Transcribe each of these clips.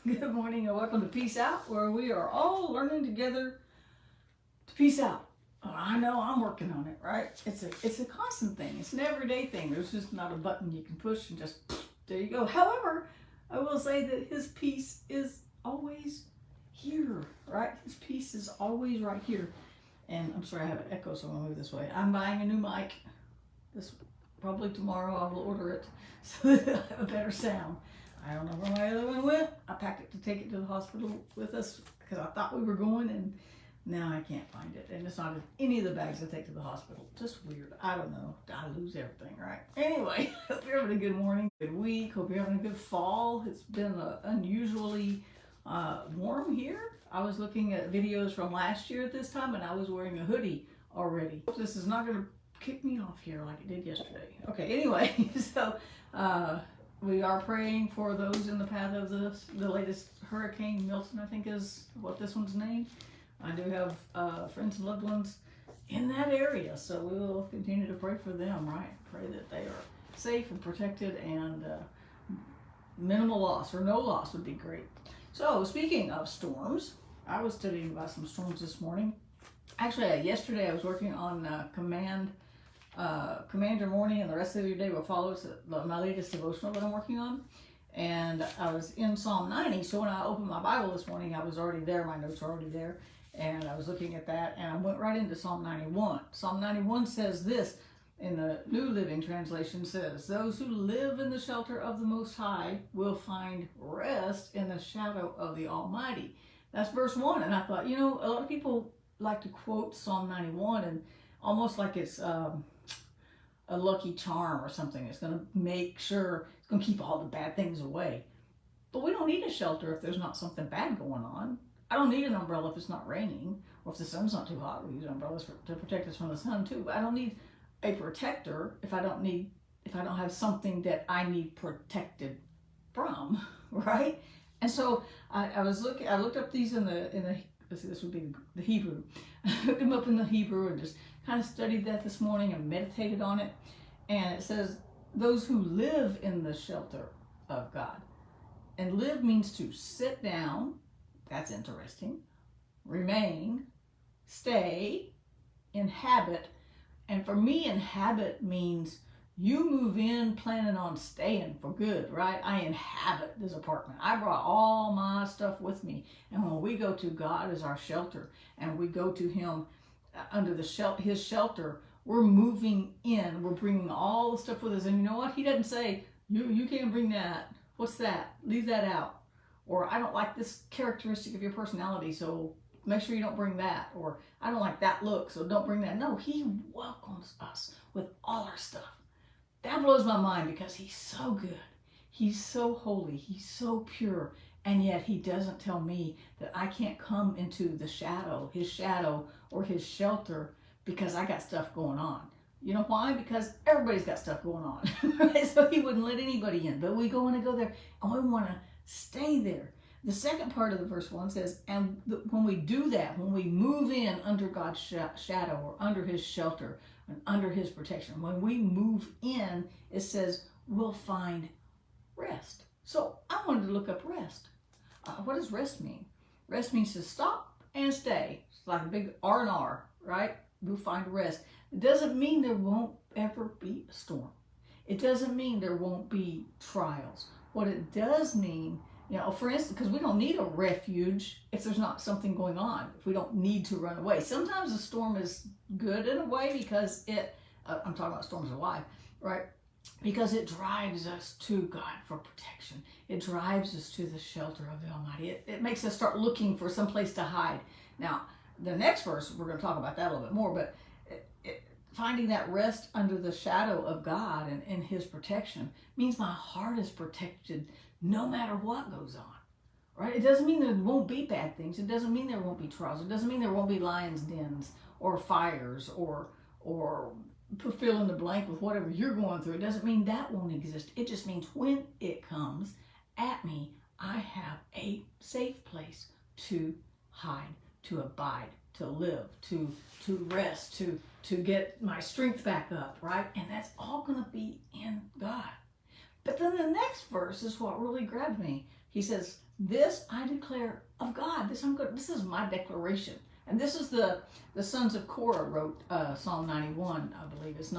Good morning and welcome to Peace Out, where we are all learning together to peace out. Oh, I know I'm working on it, right? It's a constant thing. It's an everyday thing. There's just not a button you can push and just there you go. However, I will say that His peace is always here, right? His peace is always right here. And I'm sorry, I have an echo, so I'm gonna move this way. I'm buying a new mic. This probably tomorrow I will order it so that I have a better sound. I don't know where my other one went. I packed it to take it to the hospital with us because I thought we were going, and now I can't find it. And it's not in any of the bags I take to the hospital. Just weird. I don't know. I lose everything, right? Anyway, hope you're having a good morning, good week. Hope you're having a good fall. It's been unusually warm here. I was looking at videos from last year at this time, and I was wearing a hoodie already. This is not going to kick me off here like it did yesterday. Okay, anyway, so we are praying for those in the path of the latest hurricane. Milton, I think, is what this one's named. I do have friends and loved ones in that area, so we will continue to pray for them, right? Pray that they are safe and protected and minimal loss or no loss would be great. So speaking of storms, I was studying about some storms this morning. Actually, yesterday I was working on Command Your Morning, and the rest of your day will follow. It's my latest devotional that I'm working on. And I was in Psalm 90, so when I opened my Bible this morning, I was already there. My notes are already there. And I was looking at that, and I went right into Psalm 91. Psalm 91 says this, in the New Living Translation says, "Those who live in the shelter of the Most High will find rest in the shadow of the Almighty." That's verse 1. And I thought, a lot of people like to quote Psalm 91 and almost like it's a lucky charm or something. It's going to make sure, it's going to keep all the bad things away. But we don't need a shelter if there's not something bad going on. I don't need an umbrella if it's not raining, or if the sun's not too hot. We use umbrellas to protect us from the sun too. But I don't need a protector if I don't have something that I need protected from, right? And so I looked up these in the let's see, this would be the Hebrew. I looked them up in the Hebrew and just kind of studied that this morning and meditated on it. And it says, those who live in the shelter of God. And live means to sit down. That's interesting. Remain, stay, inhabit. And for me, inhabit means you move in planning on staying for good, right? I inhabit this apartment. I brought all my stuff with me. And when we go to God as our shelter, and we go to Him under His shelter, we're moving in. We're bringing all the stuff with us. And you know what? He doesn't say, you can't bring that. What's that? Leave that out. Or I don't like this characteristic of your personality, so make sure you don't bring that. Or I don't like that look, so don't bring that. No, He welcomes us with all our stuff. That blows my mind because He's so good. He's so holy. He's so pure. And yet He doesn't tell me that I can't come into the shadow, His shadow or His shelter because I got stuff going on. You know why? Because everybody's got stuff going on. Right? So He wouldn't let anybody in. But we want to go there and we want to stay there. The second part of the verse 1 says, and when we do that, when we move in under God's shadow or under His shelter and under His protection, when we move in, it says we'll find rest. So I wanted to look up rest. What does rest mean? Rest means to stop and stay. It's like a big R&R, right? We'll find rest. It doesn't mean there won't ever be a storm. It doesn't mean there won't be trials. What it does mean, for instance, because we don't need a refuge if there's not something going on, if we don't need to run away. Sometimes a storm is good in a way because I'm talking about storms of life, right? Because it drives us to God for protection. It drives us to the shelter of the Almighty. It makes us start looking for some place to hide. Now, the next verse, we're going to talk about that a little bit more, but finding that rest under the shadow of God and in His protection means my heart is protected no matter what goes on, right? It doesn't mean there won't be bad things. It doesn't mean there won't be trials. It doesn't mean there won't be lions' dens or fires or fill in the blank with whatever you're going through. It doesn't mean that won't exist. It just means when it comes at me, I have a safe place to hide, to abide, to live, to rest, to get my strength back up, right? And that's all going to be in God. But then the next verse is what really grabbed me. He says, this I declare of God. This is my declaration. And this is the sons of Korah wrote Psalm 91, I believe. This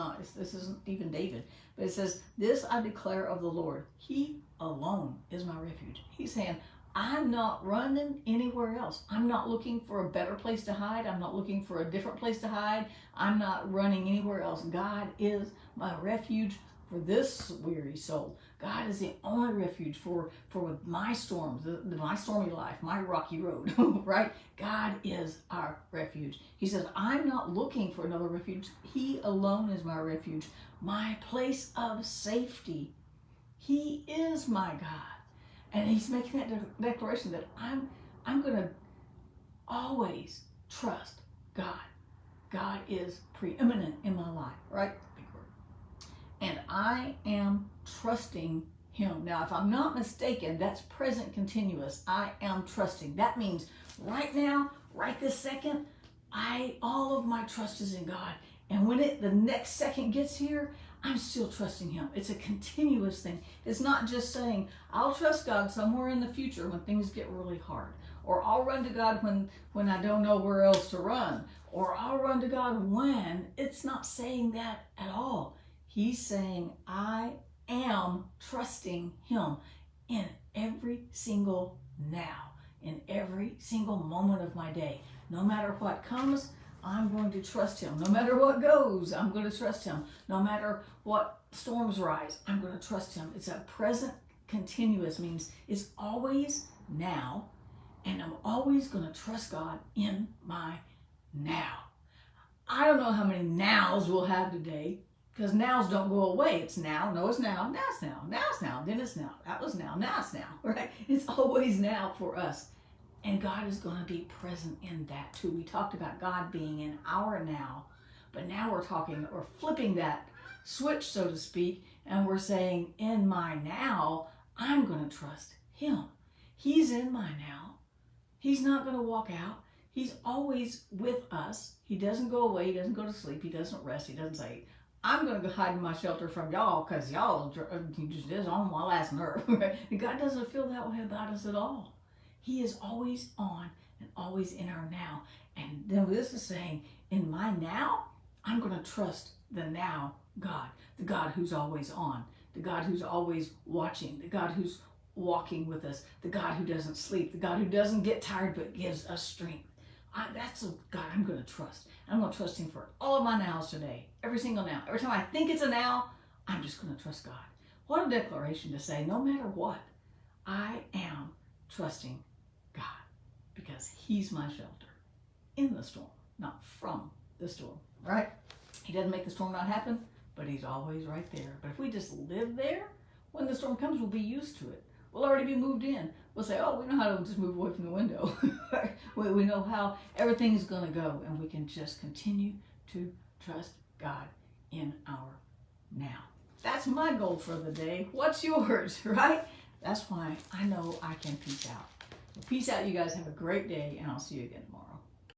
isn't even David. But it says, this I declare of the Lord. He alone is my refuge. He's saying, I'm not running anywhere else. I'm not looking for a better place to hide. I'm not looking for a different place to hide. I'm not running anywhere else. God is my refuge for this weary soul. God is the only refuge for my storms, my stormy life, my rocky road, right? God is our refuge. He says, I'm not looking for another refuge. He alone is my refuge, my place of safety. He is my God. And he's making that declaration that I'm going to always trust God. God is preeminent in my life, right? Big word. And I am trusting him. Now, if I'm not mistaken, that's present continuous. I am trusting. That means right now, right this second, all of my trust is in God. And when the next second gets here, I'm still trusting him. It's a continuous thing. It's not just saying, I'll trust God somewhere in the future when things get really hard. Or I'll run to God when I don't know where else to run. Or I'll run to God when. It's not saying that at all. He's saying, I am trusting him in every single now, in every single moment of my day. No matter what comes, I'm going to trust him. No matter what goes, I'm going to trust him. No matter what storms rise, I'm going to trust him. It's a present continuous, means it's always now, and I'm always going to trust God in my now. I don't know how many nows we'll have today, because nows don't go away. It's now, no, it's now, now it's now, now it's now, then it's now, that was now it's now, right? It's always now for us. And God is going to be present in that too. We talked about God being in our now, but now we're flipping that switch, so to speak, and we're saying, in my now, I'm going to trust him. He's in my now. He's not going to walk out. He's always with us. He doesn't go away. He doesn't go to sleep. He doesn't rest. He doesn't say, I'm going to go hide in my shelter from y'all because y'all just on my last nerve. God doesn't feel that way about us at all. He is always on and always in our now. And then this is saying, in my now, I'm going to trust the now God, the God who's always on, the God who's always watching, the God who's walking with us, the God who doesn't sleep, the God who doesn't get tired but gives us strength. That's a God I'm going to trust. I'm going to trust him for all of my nows today, every single now. Every time I think it's a now, I'm just going to trust God. What a declaration to say, no matter what, I am trusting God, because he's my shelter in the storm, not from the storm, right? He doesn't make the storm not happen, but he's always right there. But if we just live there, when the storm comes, we'll be used to it. We'll already be moved in. We'll say, oh, we know how to just move away from the window. We know how everything is going to go, and we can just continue to trust God in our now. That's my goal for the day. What's yours, right? That's why I know I can peace out. Peace out, you guys. Have a great day, and I'll see you again tomorrow.